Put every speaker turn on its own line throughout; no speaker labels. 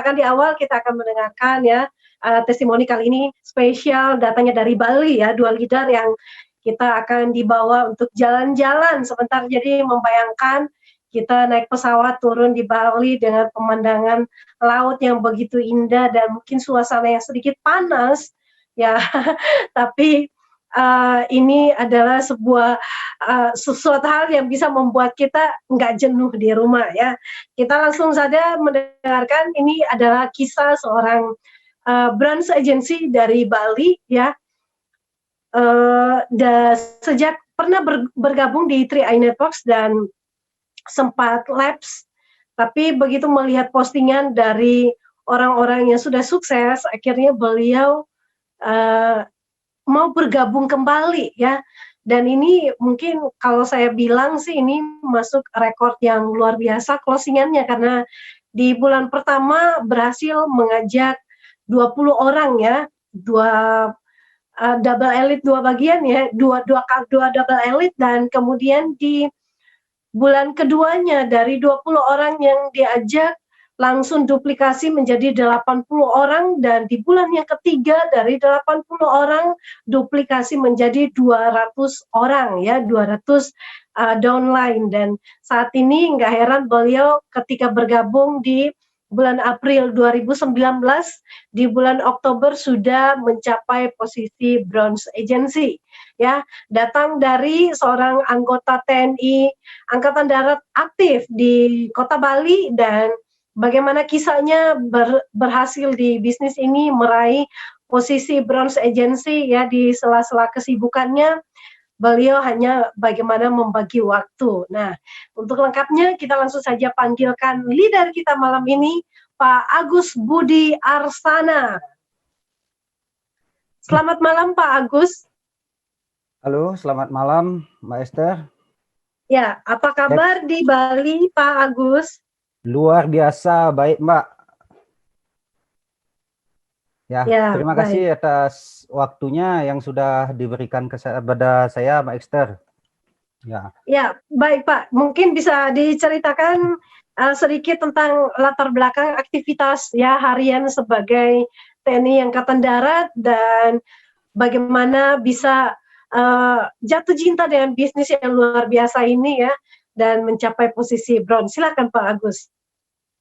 Silakan di awal kita akan mendengarkan ya testimoni kali ini spesial datangnya dari Bali ya, dua leader yang kita akan dibawa untuk jalan-jalan sebentar. Jadi membayangkan kita naik pesawat turun di Bali dengan pemandangan laut yang begitu indah dan mungkin suasana yang sedikit panas ya, tapi ini adalah sebuah sesuatu hal yang bisa membuat kita nggak jenuh di rumah ya. Kita langsung saja mendengarkan, ini adalah kisah seorang branch agency dari Bali ya. Sejak pernah bergabung di 3i Networks dan sempat lapse, tapi begitu melihat postingan dari orang-orang yang sudah sukses, akhirnya beliau mau bergabung kembali ya. Dan ini mungkin kalau saya bilang sih ini masuk rekor yang luar biasa closingannya, karena di bulan pertama berhasil mengajak 20 orang ya, double elite, dua bagian ya, dua double elite, dan kemudian di bulan keduanya dari 20 orang yang diajak langsung duplikasi menjadi 80 orang, dan di bulan yang ketiga dari 80 orang duplikasi menjadi 200 orang ya, 200 downline. Dan saat ini nggak heran beliau ketika bergabung di bulan April 2019, di bulan Oktober sudah mencapai posisi bronze agency ya, datang dari seorang anggota TNI Angkatan Darat aktif di Kota Bali, dan bagaimana kisahnya berhasil di bisnis ini meraih posisi bronze agency ya. Di sela-sela kesibukannya beliau hanya bagaimana membagi waktu. Nah, untuk lengkapnya kita langsung saja panggilkan leader kita malam ini, Pak Agus Budi Arsana. Selamat malam Pak Agus.
Halo, selamat malam Mbak Esther.
Ya, apa kabar di Bali Pak Agus?
Luar biasa baik Mbak. Ya, terima kasih atas waktunya yang sudah diberikan kepada saya Mbak Esther.
Ya, baik Pak. Mungkin bisa diceritakan sedikit tentang latar belakang aktivitas ya harian sebagai TNI Angkatan Darat, dan bagaimana bisa jatuh cinta dengan bisnis yang luar biasa ini ya, dan mencapai posisi bronze. Silakan Pak Agus.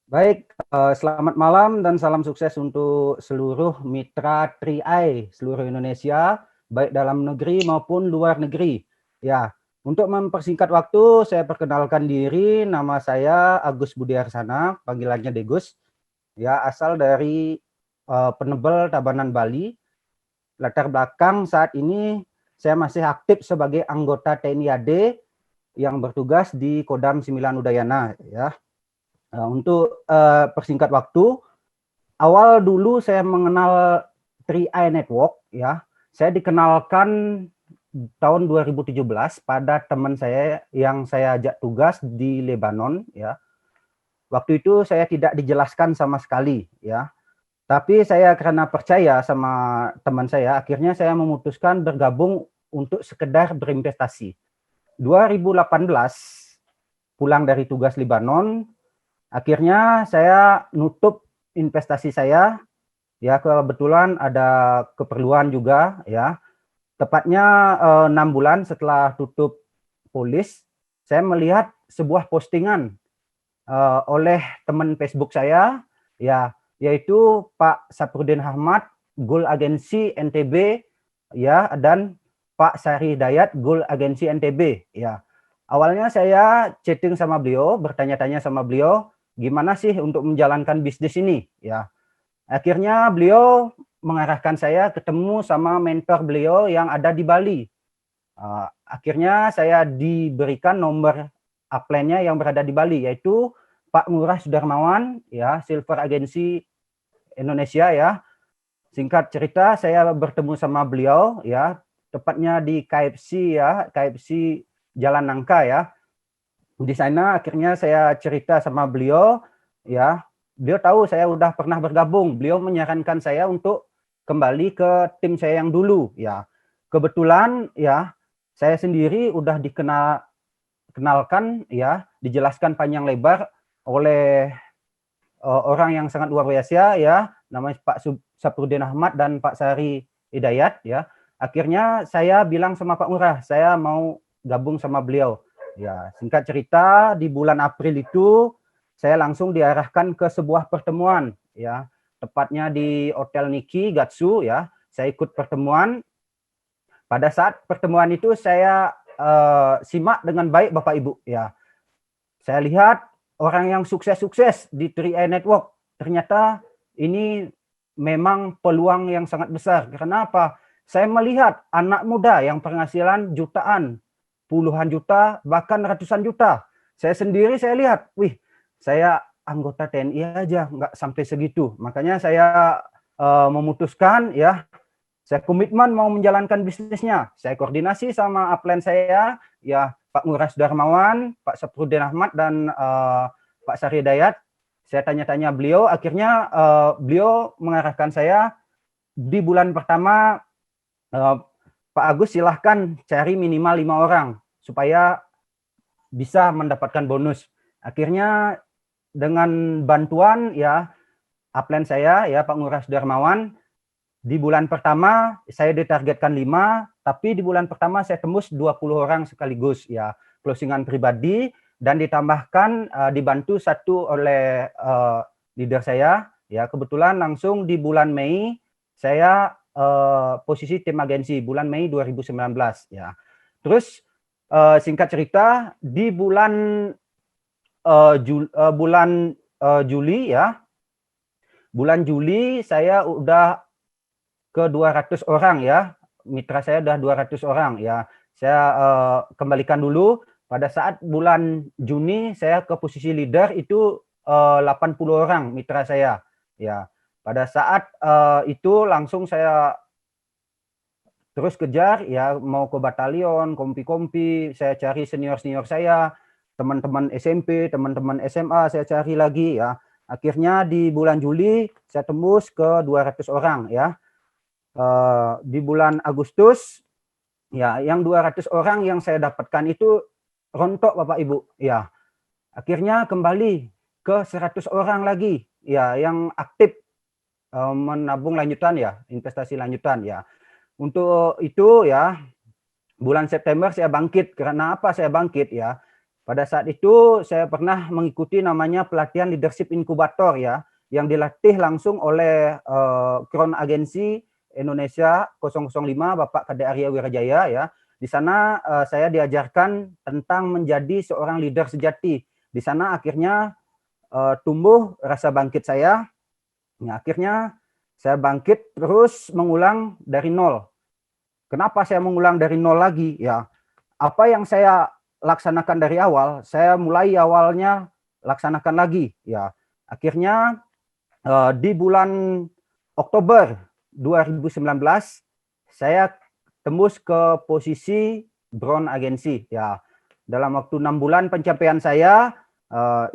Baik, selamat malam dan salam sukses untuk seluruh mitra 3i seluruh Indonesia, baik dalam negeri maupun luar negeri. Ya, untuk mempersingkat waktu, saya perkenalkan diri, nama saya Agus Budi Arsana, panggilannya Degus. Ya, asal dari Penebel, Tabanan, Bali. Latar belakang saat ini saya masih aktif sebagai anggota TNI AD yang bertugas di Kodam 9 Udayana ya. Untuk persingkat waktu, awal dulu saya mengenal 3i Network ya. Saya dikenalkan tahun 2017 pada teman saya yang saya ajak tugas di Lebanon ya. Waktu itu saya tidak dijelaskan sama sekali ya. Tapi saya karena percaya sama teman saya, akhirnya saya memutuskan bergabung untuk sekedar berinvestasi. 2018 pulang dari tugas Lebanon, akhirnya saya nutup investasi saya, ya kebetulan ada keperluan juga ya. Tepatnya 6 bulan setelah tutup polis, saya melihat sebuah postingan oleh teman Facebook saya, ya, yaitu Pak Saprudin Ahmad, Goal Agency NTB, ya, dan Pak Sari Dayat, Goal Agency NTB, ya. Awalnya saya chatting sama beliau, bertanya-tanya sama beliau, gimana sih untuk menjalankan bisnis ini, ya. Akhirnya beliau mengarahkan saya ketemu sama mentor beliau yang ada di Bali. Akhirnya saya diberikan nomor upline-nya yang berada di Bali, yaitu Pak Ngurah Sudarmawan, ya, Silver Agency Indonesia, ya. Singkat cerita, saya bertemu sama beliau, ya, tepatnya di KFC, ya, KFC Jalan Nangka, ya. Di sana akhirnya saya cerita sama beliau, ya. Beliau tahu saya udah pernah bergabung. Beliau menyarankan saya untuk kembali ke tim saya yang dulu, ya. Kebetulan, ya, saya sendiri udah dikenalkan, ya, dijelaskan panjang lebar oleh orang yang sangat luar biasa ya, namanya Pak Sapruddin Ahmad dan Pak Sari Hidayat ya. Akhirnya saya bilang sama Pak Lurah, saya mau gabung sama beliau. Ya, singkat cerita di bulan April itu saya langsung diarahkan ke sebuah pertemuan ya, tepatnya di Hotel Niki Gatsu ya. Saya ikut pertemuan. Pada saat pertemuan itu saya simak dengan baik Bapak Ibu ya. Saya lihat orang yang sukses-sukses di 3i Network, ternyata ini memang peluang yang sangat besar. Karena apa? Saya melihat anak muda yang penghasilan jutaan, puluhan juta, bahkan ratusan juta. Saya sendiri saya lihat, wih, saya anggota TNI aja nggak sampai segitu. Makanya saya memutuskan ya, saya komitmen mau menjalankan bisnisnya. Saya koordinasi sama upline saya, ya Pak Nguras Darmawan, Pak Sapruddin Ahmad, dan Pak Sari Hidayat. Saya tanya-tanya beliau, akhirnya beliau mengarahkan saya di bulan pertama, Pak Agus silahkan cari minimal 5 orang supaya bisa mendapatkan bonus. Akhirnya dengan bantuan ya upline saya ya Pak Nguras Darmawan, di bulan pertama saya ditargetkan 5, tapi di bulan pertama saya tembus 20 orang sekaligus ya, closingan pribadi, dan ditambahkan dibantu satu oleh leader saya ya. Kebetulan langsung di bulan Mei saya posisi tim agensi bulan Mei 2019 ya. Terus singkat cerita di bulan Juli ya, bulan Juli saya udah ke 200 orang ya, mitra saya udah 200 orang ya. Saya kembalikan dulu, pada saat bulan Juni saya ke posisi leader itu 80 orang mitra saya ya. Pada saat itu langsung saya terus kejar ya, mau ke batalion, kompi-kompi, saya cari senior-senior saya, teman-teman SMP, teman-teman SMA saya cari lagi ya. Akhirnya di bulan Juli saya tembus ke 200 orang ya. Di bulan Agustus ya, yang 200 orang yang saya dapatkan itu rontok Bapak Ibu ya. Akhirnya kembali ke 100 orang lagi ya yang aktif menabung lanjutan ya, investasi lanjutan ya. Untuk itu ya, bulan September saya bangkit. Karena apa saya bangkit ya? Pada saat itu saya pernah mengikuti namanya pelatihan leadership inkubator ya, yang dilatih langsung oleh Crown Agensi Indonesia 005 Bapak Kade Arya Wirajaya ya. Di sana saya diajarkan tentang menjadi seorang leader sejati. Di sana akhirnya tumbuh rasa bangkit saya. Ya, akhirnya saya bangkit terus mengulang dari nol. Kenapa saya mengulang dari nol lagi? Ya, apa yang saya laksanakan dari awal, saya mulai awalnya laksanakan lagi. Ya, akhirnya di bulan Oktober 2019 saya tembus ke posisi Brown Agency. Ya, dalam waktu 6 bulan pencapaian saya,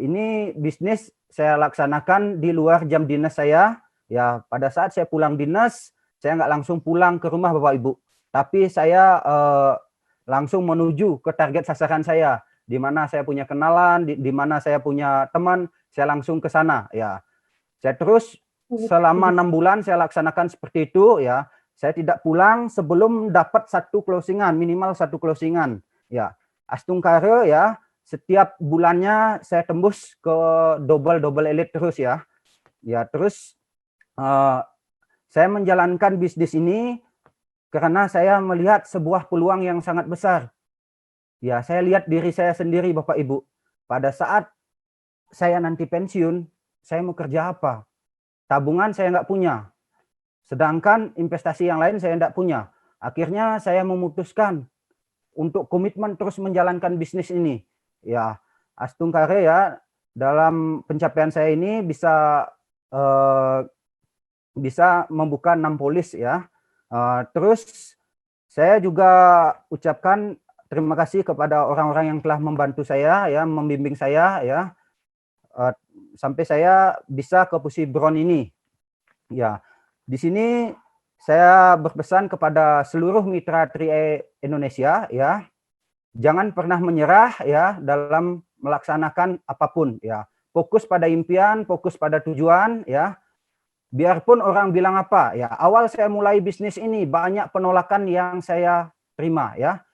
ini bisnis saya laksanakan di luar jam dinas saya. Ya, pada saat saya pulang dinas, saya nggak langsung pulang ke rumah Bapak Ibu, tapi saya langsung menuju ke target sasaran saya, di mana saya punya kenalan, di mana saya punya teman, saya langsung ke sana. Ya, saya terus selama 6 bulan saya laksanakan seperti itu ya. Saya tidak pulang sebelum dapat satu closingan, minimal satu closingan. Ya, Astungkare ya, setiap bulannya saya tembus ke double elite terus ya. Ya, terus saya menjalankan bisnis ini karena saya melihat sebuah peluang yang sangat besar. Ya, saya lihat diri saya sendiri Bapak Ibu. Pada saat saya nanti pensiun, saya mau kerja apa? Tabungan saya nggak punya. Sedangkan investasi yang lain saya nggak punya. Akhirnya saya memutuskan untuk komitmen terus menjalankan bisnis ini. Ya, Astungkare ya, dalam pencapaian saya ini bisa membuka 6 polis ya. Terus saya juga ucapkan terima kasih kepada orang-orang yang telah membantu saya ya, membimbing saya ya, sampai saya bisa ke posisi Brown ini. Ya, di sini saya berpesan kepada seluruh mitra 3i Indonesia ya, jangan pernah menyerah ya dalam melaksanakan apapun ya. fokus pada impian, fokus pada tujuan, ya. Biarpun orang bilang apa, ya. Awal saya mulai bisnis ini banyak penolakan yang saya terima, ya.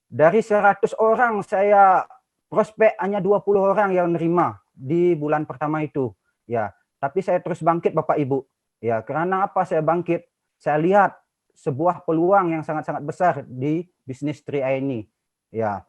Dari 100 orang saya prospek hanya 20 orang yang nerima di bulan pertama itu, ya. Tapi saya terus bangkit Bapak Ibu, ya. Karena apa saya bangkit? Saya lihat sebuah peluang yang sangat-sangat besar di bisnis 3i ini, ya.